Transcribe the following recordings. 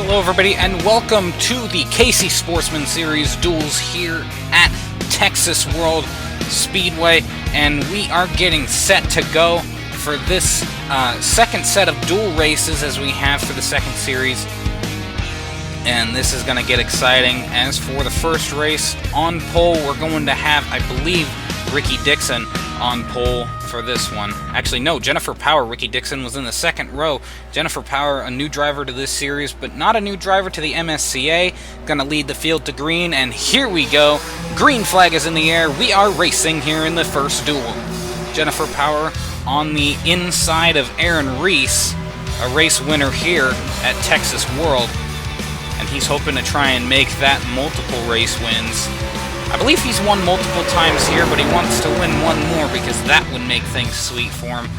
Hello everybody and welcome to the Casey Sportsman Series Duels here at Texas World Speedway, and we are getting set to go for this second set of dual races as we have for the second series, and this is going to get exciting. As for the first race, on pole we're going to have, I believe, Ricky Dixon on pole for this one. Actually, no, Jennifer Power. Ricky Dixon was in the second row. Jennifer Power, a new driver to this series, but not a new driver to the MSCA. Gonna lead the field to green, and here we go. Green flag is in the air. We are racing here in the first duel. Jennifer Power on the inside of Aaron Reese, a race winner here at Texas World, and he's hoping to try and make that multiple race wins. I believe he's won multiple times here, but he wants to win one more because that would make things sweet for him.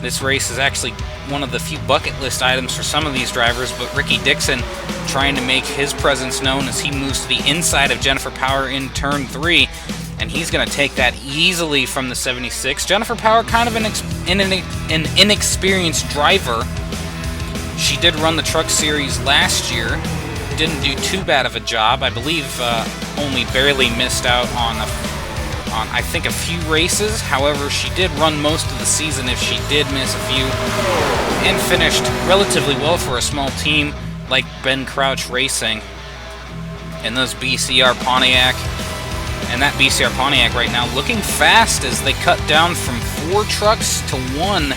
This race is actually one of the few bucket list items for some of these drivers, but Ricky Dixon trying to make his presence known as he moves to the inside of Jennifer Power in turn 3, and he's going to take that easily from the 76. Jennifer Power, kind of an inexperienced driver. She did run the Truck Series last year. Didn't do too bad of a job. I believe only barely missed out on I think a few races. However, she did run most of the season if she did miss a few, and finished relatively well for a small team like Ben Crouch Racing and those BCR Pontiac. And that BCR Pontiac right now looking fast as they cut down from 4 trucks to 1,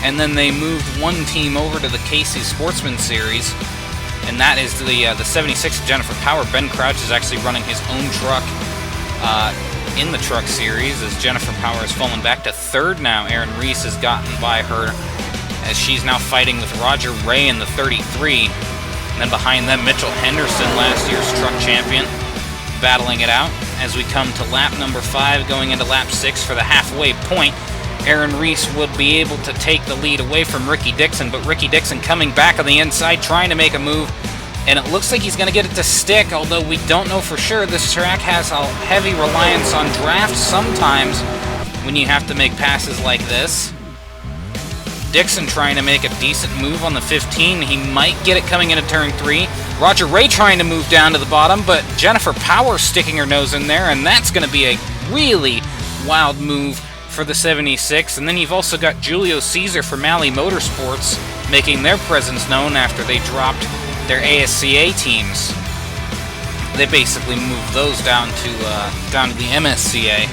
and then they moved one team over to the Casey Sportsman Series. And that is the 76 of Jennifer Power. Ben Crouch is actually running his own truck in the Truck Series, as Jennifer Power has fallen back to 3rd now. Aaron Reese has gotten by her as she's now fighting with Roger Ray in the 33. And then behind them, Mitchell Henderson, last year's truck champion, battling it out as we come to lap number 5, going into lap 6 for the halfway point. Aaron Reese would be able to take the lead away from Ricky Dixon, but Ricky Dixon coming back on the inside, trying to make a move, and it looks like he's going to get it to stick, although we don't know for sure. This track has a heavy reliance on draft sometimes when you have to make passes like this. Dixon trying to make a decent move on the 15. He might get it coming into turn 3. Roger Ray trying to move down to the bottom, but Jennifer Power sticking her nose in there, and that's going to be a really wild move for the 76. And then you've also got Julio Caesar from Malley Motorsports making their presence known after they dropped their ASCA teams. They basically moved those down to the MSCA.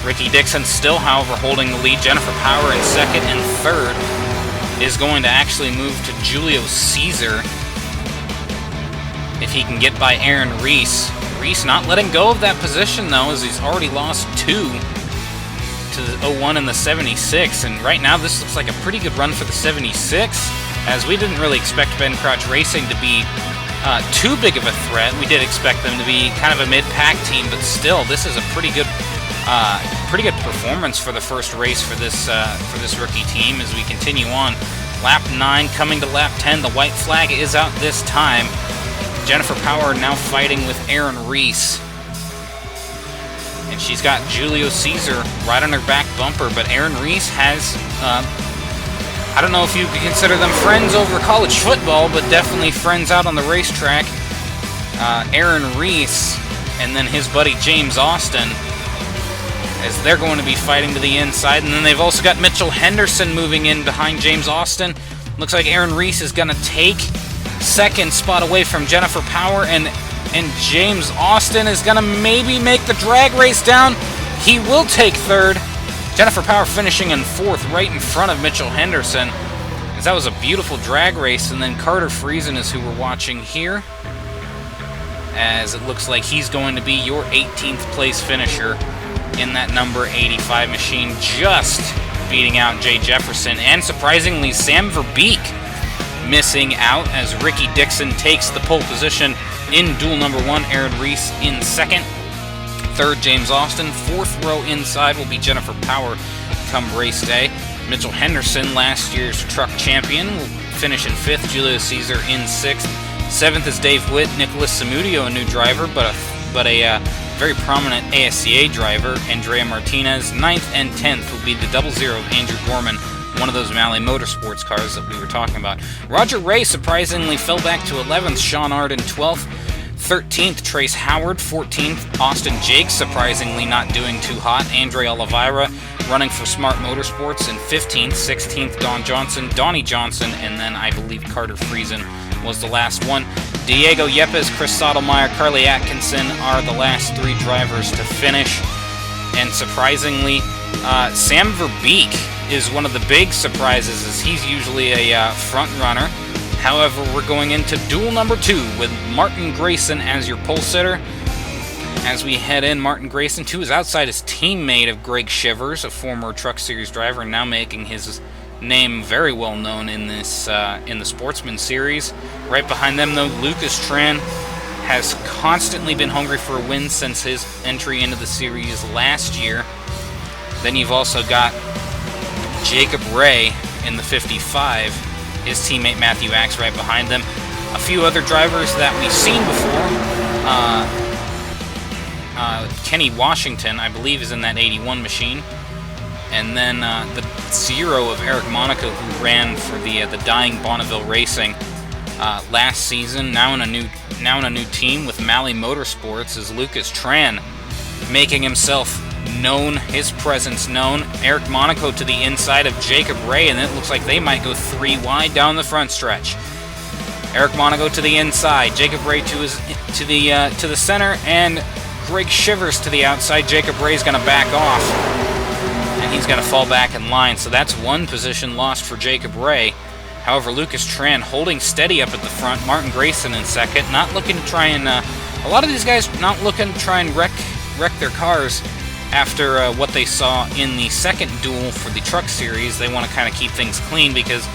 Ricky Dixon still, however, holding the lead. Jennifer Power in 2nd, and 3rd is going to actually move to Julio Caesar if he can get by Aaron Reese. Reese not letting go of that position though, as he's already lost 2 to the 01 and the 76, and right now this looks like a pretty good run for the 76, as we didn't really expect Ben Crouch Racing to be too big of a threat. We did expect them to be kind of a mid-pack team, but still, this is a pretty good performance for the first race for this rookie team. As we continue on, lap 9 coming to lap 10, the white flag is out this time. Jennifer Power now fighting with Aaron Reese. And she's got Julio Caesar right on her back bumper, but Aaron Reese has, I don't know if you could consider them friends over college football, but definitely friends out on the racetrack. Aaron Reese and then his buddy James Austin, as they're going to be fighting to the inside. And then they've also got Mitchell Henderson moving in behind James Austin. Looks like Aaron Reese is going to take 2nd spot away from Jennifer Power, and James Austin is going to maybe make the drag race down. He will take 3rd. Jennifer Power finishing in 4th, right in front of Mitchell Henderson, as that was a beautiful drag race. And then Carter Friesen is who we're watching here, as it looks like he's going to be your 18th place finisher in that number 85 machine, just beating out Jay Jefferson, and surprisingly Sam Verbeek missing out, as Ricky Dixon takes the pole position in duel number 1. Aaron Reese in 2nd, 3rd James Austin, 4th row inside will be Jennifer Power come race day. Mitchell Henderson, last year's truck champion, will finish in 5th. Julio Caesar in 6th. 7th is Dave Witt. Nicholas Samudio, a new driver, but a very prominent ASCA driver, Andrea Martinez. 9th and 10th will be the 00 of Andrew Gorman, one of those Malley Motorsports cars that we were talking about. Roger Ray surprisingly fell back to 11th, Sean Arden 12th, 13th, Trace Howard, 14th, Austin Jakes surprisingly not doing too hot, Andre Oliveira running for Smart Motorsports in 15th, 16th, Don Johnson, Donnie Johnson, and then I believe Carter Friesen was the last one. Diego Yepes, Chris Sotomayor, Carly Atkinson are the last 3 drivers to finish. And surprisingly, Sam Verbeek is one of the big surprises, as he's usually a front runner. However, we're going into duel number 2 with Martin Grayson as your pole sitter. As we head in, Martin Grayson, too, is outside his teammate of Greg Shivers, a former Truck Series driver, and now making his name very well known in this in the Sportsman Series. Right behind them, though, Lucas Tran has constantly been hungry for a win since his entry into the series last year. Then you've also got Jacob Ray in the 55, his teammate Matthew Axe right behind them. A few other drivers that we've seen before. Kenny Washington, I believe, is in that 81 machine. And then the 0 of Eric Monaco, who ran for the dying Bonneville Racing last season, now in a new team with Malley Motorsports, is Lucas Tran, making himself known, his presence known. Eric Monaco to the inside of Jacob Ray, and it looks like they might go 3 wide down the front stretch. Eric Monaco to the inside, Jacob Ray to the center, and Greg Shivers to the outside. Jacob Ray's going to back off, and he's going to fall back in line. So that's 1 position lost for Jacob Ray. However, Lucas Tran holding steady up at the front. Martin Grayson in second, not looking to try and a lot of these guys not looking to try and wreck their cars after what they saw in the second duel for the Truck Series. They want to kind of keep things clean because,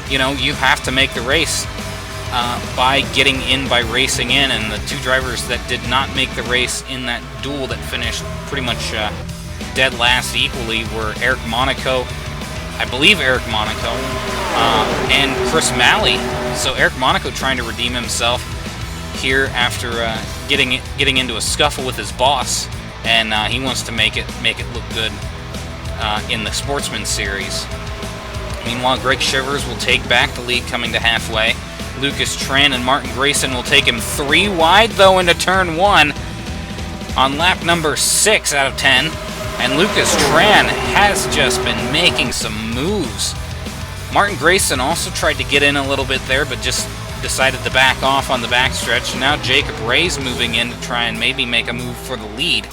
you know, you have to make the race by getting in, by racing in, and the 2 drivers that did not make the race in that duel that finished pretty much dead last equally were Eric Monaco, I believe Eric Monaco, and Chris Malley. So Eric Monaco trying to redeem himself here after getting into a scuffle with his boss, and he wants to make it look good in the Sportsman Series. Meanwhile, Greg Shivers will take back the lead coming to halfway. Lucas Tran and Martin Grayson will take him 3 wide, though, into turn 1 on lap number 6 out of 10. And Lucas Tran has just been making some moves. Martin Grayson also tried to get in a little bit there, but just decided to back off on the backstretch. Now Jacob Ray's moving in to try and maybe make a move for the lead.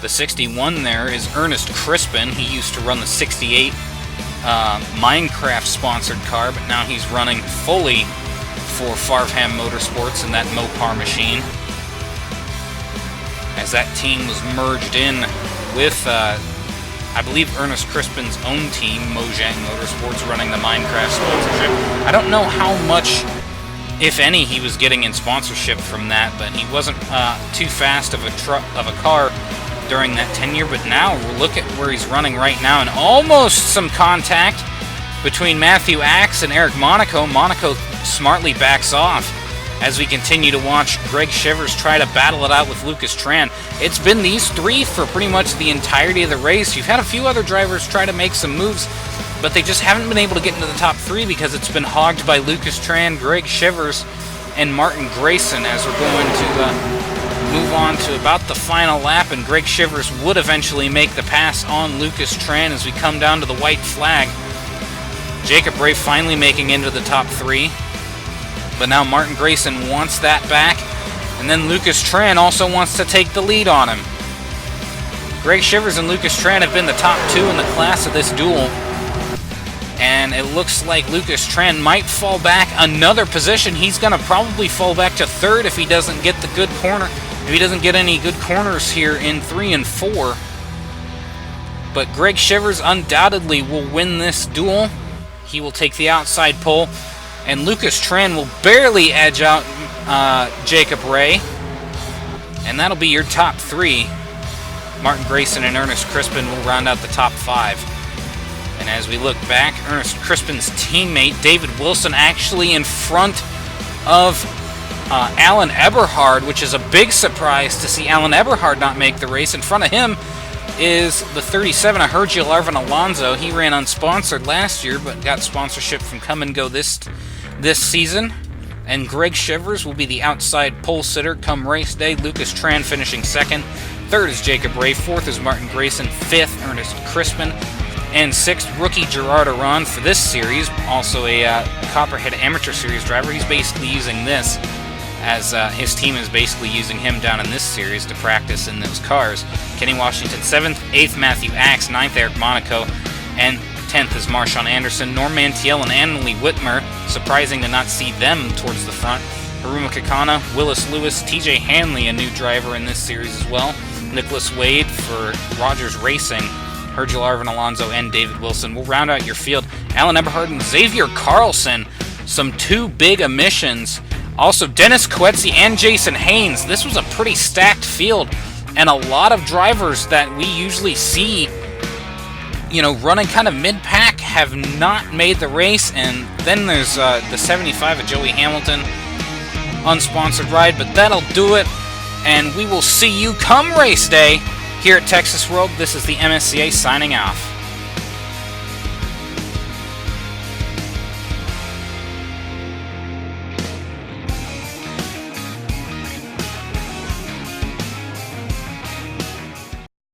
The 61 there is Ernest Crispin. He used to run the 68 Minecraft-sponsored car, but now he's running fully for Farfham Motorsports in that Mopar machine, as that team was merged in with, I believe, Ernest Crispin's own team, Mojang Motorsports, running the Minecraft sponsorship. I don't know how much, if any, he was getting in sponsorship from that, but he wasn't too fast of a car during that tenure. But now look at where he's running right now, and almost some contact between Matthew Axe and Eric Monaco. Monaco smartly backs off as we continue to watch Greg Shivers try to battle it out with Lucas Tran. It's been these 3 for pretty much the entirety of the race. You've had a few other drivers try to make some moves, but they just haven't been able to get into the top 3 because it's been hogged by Lucas Tran, Greg Shivers, and Martin Grayson, as we're going to move on to about the final lap, and Greg Shivers would eventually make the pass on Lucas Tran as we come down to the white flag. Jacob Ray finally making into the top 3, but now Martin Grayson wants that back, and then Lucas Tran also wants to take the lead on him. Greg Shivers and Lucas Tran have been the top 2 in the class of this duel, and it looks like Lucas Tran might fall back another position. He's going to probably fall back to 3rd if he doesn't get the good corner. If he doesn't get any good corners here in 3 and 4. But Greg Shivers undoubtedly will win this duel. He will take the outside pole, and Lucas Tran will barely edge out Jacob Ray. And that'll be your top 3. Martin Grayson and Ernest Crispin will round out the top 5. And as we look back, Ernest Crispin's teammate, David Wilson, actually in front of Alan Eberhard, which is a big surprise to see Alan Eberhard not make the race. In front of him, is the 37, Hergil Arvin Alonso. He ran unsponsored last year, but got sponsorship from Come and Go this season. And Greg Shivers will be the outside pole sitter come race day. Lucas Tran finishing second. Third is Jacob Ray. Fourth is Martin Grayson. Fifth, Ernest Crispin. And sixth, rookie Gerard Aron for this series. Also a Copperhead Amateur Series driver. He's basically using this as his team is basically using him down in this series to practice in those cars. Kenny Washington 7th. 8th, Matthew Axe. 9th, Eric Monaco. And 10th is Marshawn Anderson. Norm Mantiel and Annalie Whitmer. Surprising to not see them towards the front. Haruma Kakana, Willis Lewis, TJ Hanley, a new driver in this series as well. Nicholas Wade for Rogers Racing. Hergil Arvin Alonso and David Wilson. We'll round out your field. Alan Eberhard and Xavier Carlson. Some two big emissions. Also, Dennis Coetzee and Jason Haynes. This was a pretty stacked field, and a lot of drivers that we usually see, running kind of mid-pack have not made the race. And then there's the 75 of Joey Hamilton, unsponsored ride, but that'll do it. And we will see you come race day here at Texas World. This is the MSCA signing off.